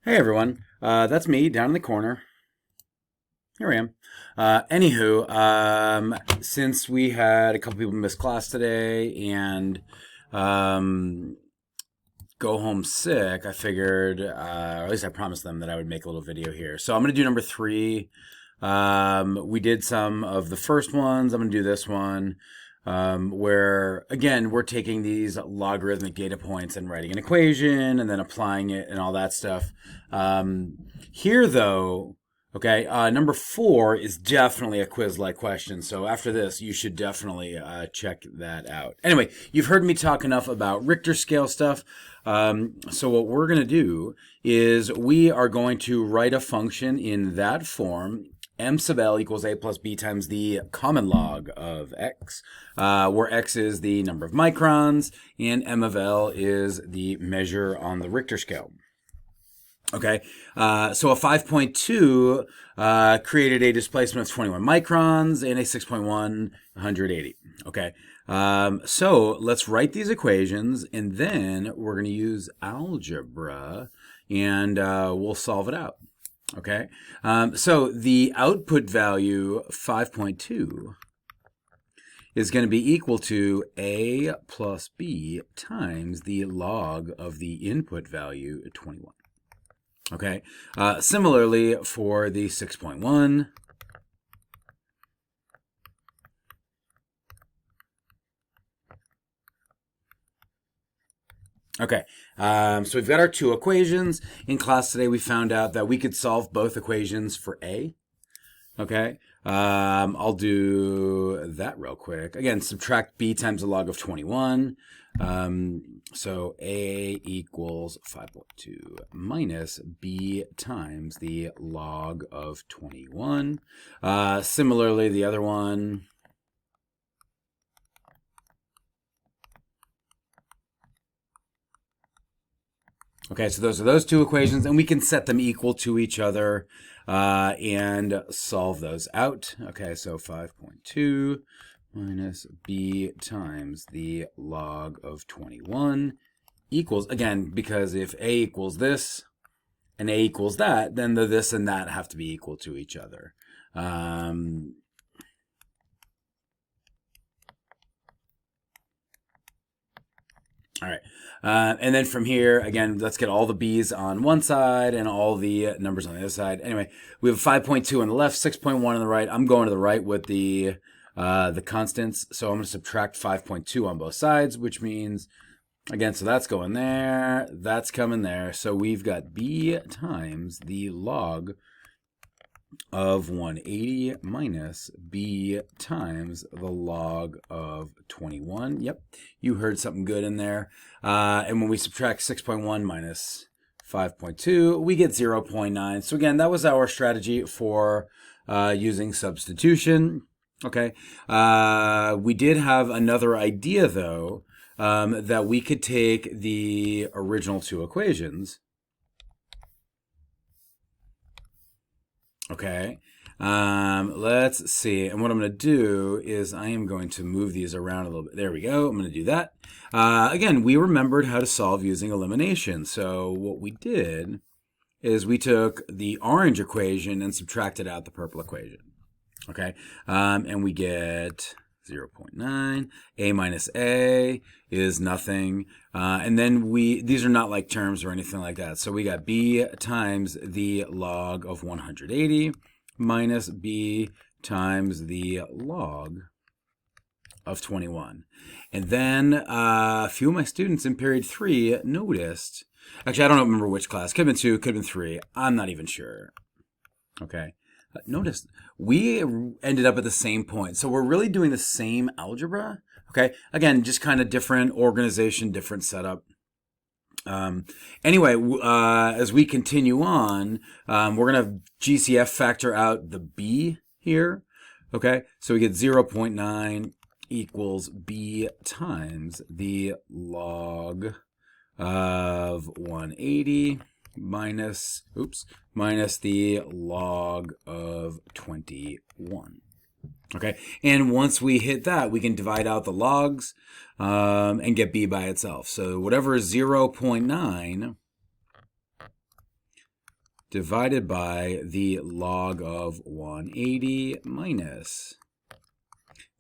Hey everyone, that's me down in the corner. Here I am. Since we had a couple people miss class today and um, go home sick, I figured, or at least I promised them that I would make a little video here. So I'm going to do number 3. We did some of the first ones. I'm going to do this one. Where again we're taking these logarithmic data points and writing an equation and then applying it and all that stuff. Here though, okay, number 4 is definitely a quiz-like question. So after this, you should definitely check that out. Anyway, you've heard me talk enough about Richter scale stuff. So what we're going to do is we are going to write a function in that form, m sub l equals a plus b times the common log of x, where x is the number of microns and m of l is the measure on the Richter scale. Okay, so a 5.2 created a displacement of 21 microns and a 6.1, 180. Okay, so let's write these equations and then we're going to use algebra and we'll solve it out. Okay, so the output value 5.2 is going to be equal to a plus b times the log of the input value 21. Okay, similarly for the 6.1, okay, so we've got our two equations. In class today, we found out that we could solve both equations for a. Okay, I'll do that real quick. Again, subtract b times the log of 21. So a equals 5.2 minus b times the log of 21. Similarly, the other one. Okay, so those are those two equations, and we can set them equal to each other and solve those out. Okay, so 5.2 minus b times the log of 21 equals, again, because if a equals this and a equals that, then the this and that have to be equal to each other. All right. And then from here, again, let's get all the b's on one side and all the numbers on the other side. Anyway, we have 5.2 on the left, 6.1 on the right. I'm going to the right with the constants. So I'm going to subtract 5.2 on both sides, which means, again, so that's going there. That's coming there. So we've got b times the log of 180 minus b times the log of 21. Yep, you heard something good in there. And when we subtract 6.1 minus 5.2, we get 0.9. So again, that was our strategy for using substitution. Okay, we did have another idea though, that we could take the original two equations. Okay, let's see. And what I'm going to do is I am going to move these around a little bit. There we go. I'm going to do that. Again, we remembered how to solve using elimination. So what we did is we took the orange equation and subtracted out the purple equation. Okay, and we get 0.9. A minus A is nothing. And then these are not like terms or anything like that. So we got b times the log of 180 minus b times the log of 21. And then a few of my students in period 3 noticed, actually I don't remember which class, could have been 2, could have been 3, I'm not even sure. Okay. Notice we ended up at the same point. So we're really doing the same algebra. Okay. Again, just kind of different organization, different setup. Anyway, as we continue on, we're going to GCF factor out the b here. Okay. So we get 0.9 equals b times the log of 180 minus the log of 21. Okay, and once we hit that, we can divide out the logs and get b by itself. So whatever is 0.9 divided by the log of 180 minus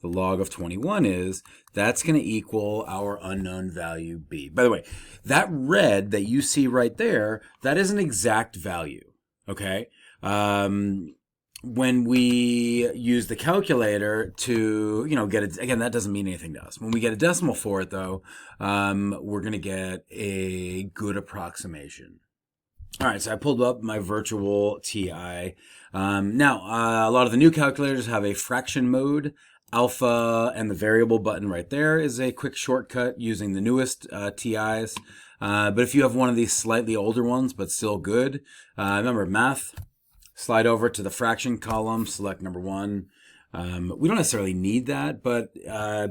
the log of 21 is, that's going to equal our unknown value b. By the way, that red that you see right there, that is an exact value, okay? When we use the calculator to, get it, again, that doesn't mean anything to us. When we get a decimal for it, though, we're going to get a good approximation. All right, so I pulled up my virtual TI. Now, a lot of the new calculators have a fraction mode. Alpha and the variable button right there is a quick shortcut using the newest TIs. But if you have one of these slightly older ones, but still good, remember math, slide over to the fraction column, select number 1. We don't necessarily need that, but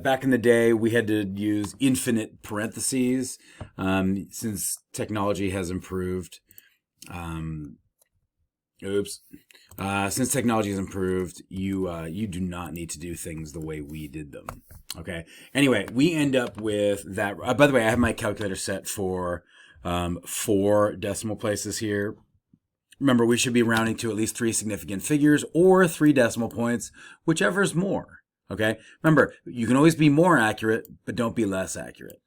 back in the day, we had to use infinite parentheses since technology has improved. Since technology has improved, you do not need to do things the way we did them. Okay. Anyway, we end up with that. By the way, I have my calculator set for 4 decimal places here. Remember, we should be rounding to at least 3 significant figures or 3 decimal points, whichever is more. Okay. Remember, you can always be more accurate, but don't be less accurate.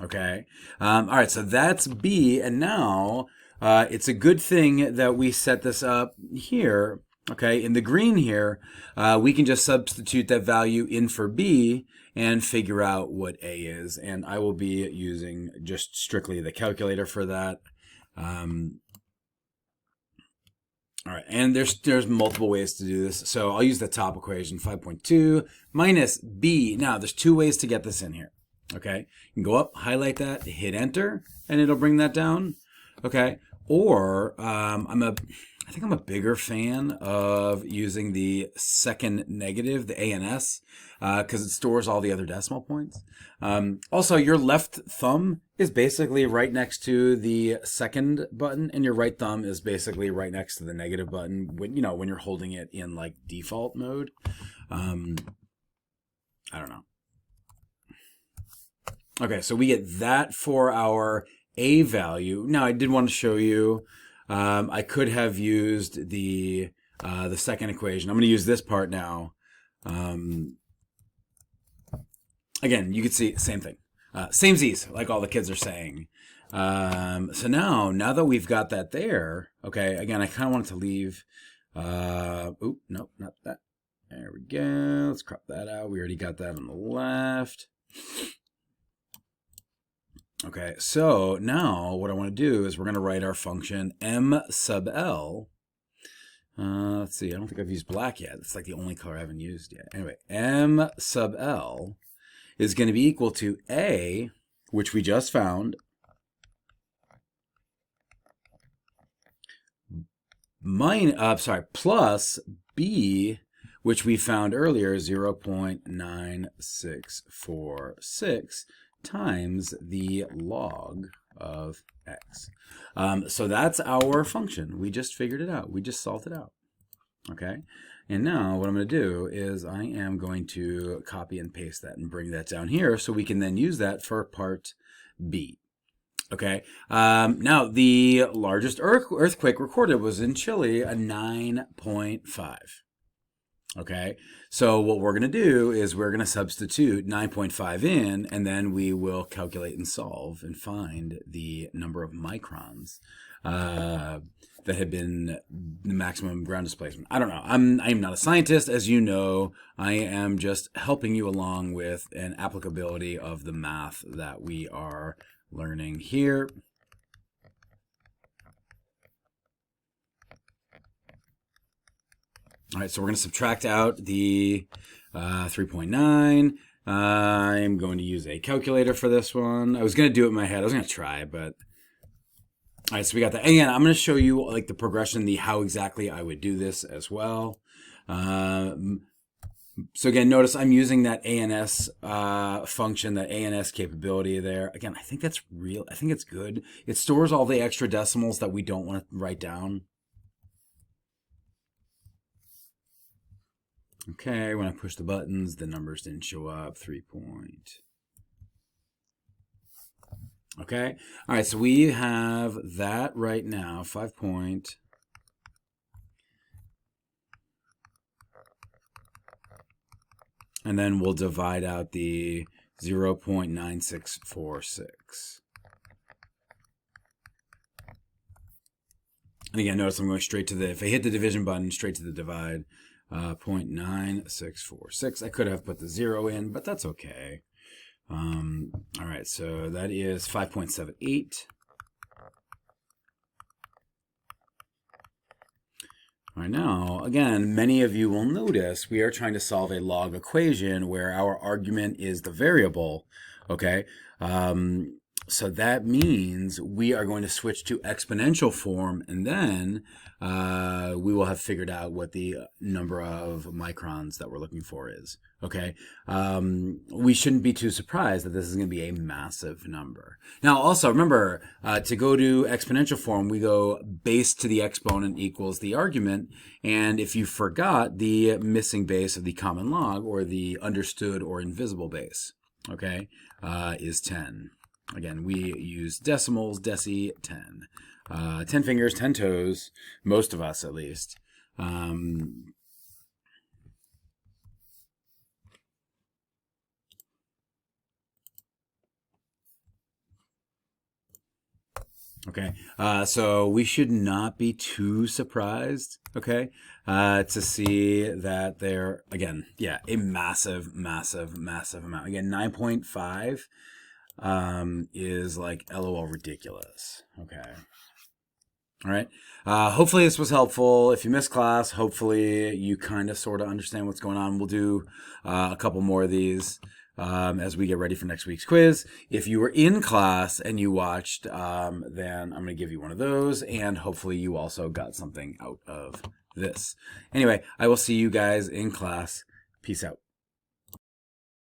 Okay. All right. So that's B, and now. It's a good thing that we set this up here, okay? In the green here, we can just substitute that value in for B and figure out what A is. And I will be using just strictly the calculator for that. All right, and there's multiple ways to do this. So I'll use the top equation, 5.2 minus B. Now, there's 2 ways to get this in here, okay? You can go up, highlight that, hit enter, and it'll bring that down, okay? Or I think I'm a bigger fan of using the second negative, the ANS, because it stores all the other decimal points. Also, your left thumb is basically right next to the second button, and your right thumb is basically right next to the negative button when you're holding it in like default mode. I don't know. Okay, so we get that for our A value. Now, I did want to show you, I could have used the second equation. I'm going to use this part now. Again, you can see same thing. Same Z's, like all the kids are saying. So now that we've got that there, okay, again, I kind of wanted to leave, nope, not that. There we go. Let's crop that out. We already got that on the left. Okay, so now what I want to do is we're going to write our function m sub L. Let's see, I don't think I've used black yet. It's like the only color I haven't used yet. Anyway, m sub L is going to be equal to A, which we just found, plus B, which we found earlier, 0.9646 times the log of x. So that's our function. We just figured it out. We just solved it out. Okay. And now what I'm going to do is I am going to copy and paste that and bring that down here so we can then use that for part B. Okay. Now the largest earthquake recorded was in Chile, a 9.5. Okay, so what we're going to do is we're going to substitute 9.5 in, and then we will calculate and solve and find the number of microns that had been the maximum ground displacement. I don't know. I'm not a scientist, as you know. I am just helping you along with an applicability of the math that we are learning here. All right, so we're going to subtract out the 3.9. I'm going to use a calculator for this one. I was going to do it in my head. I was going to try, but... All right, so we got that. Again, I'm going to show you like the progression, how exactly I would do this as well. So again, notice I'm using that ANS function, that ANS capability there. Again, I think that's real. I think it's good. It stores all the extra decimals that we don't want to write down. Okay, when I push the buttons, the numbers didn't show up. 3 point. Okay, all right, so we have that right now, 5.2 and then we'll divide out the 0.9646. And again, notice I'm going straight to the, if I hit the division button, straight to the divide. 0.9646. I could have put the 0 in, but that's okay. All right, so that is 5.78. All right, now, again, many of you will notice we are trying to solve a log equation where our argument is the variable, okay? So that means we are going to switch to exponential form, and then we will have figured out what the number of microns that we're looking for is, okay? We shouldn't be too surprised that this is going to be a massive number. Now, also, remember, to go to exponential form, we go base to the exponent equals the argument, and if you forgot the missing base of the common log, or the understood or invisible base, okay, is 10. Again, we use decimals, deci, 10. 10 fingers, 10 toes, most of us at least. Okay, so we should not be too surprised, okay, to see that they're, again, yeah, a massive, massive, massive amount. Again, 9.5. Is like LOL ridiculous. Okay. All right. Hopefully this was helpful. If you missed class, hopefully you kind of sort of understand what's going on. We'll do a couple more of these as we get ready for next week's quiz. If you were in class and you watched, then I'm going to give you one of those, and hopefully you also got something out of this. Anyway, I will see you guys in class. Peace out.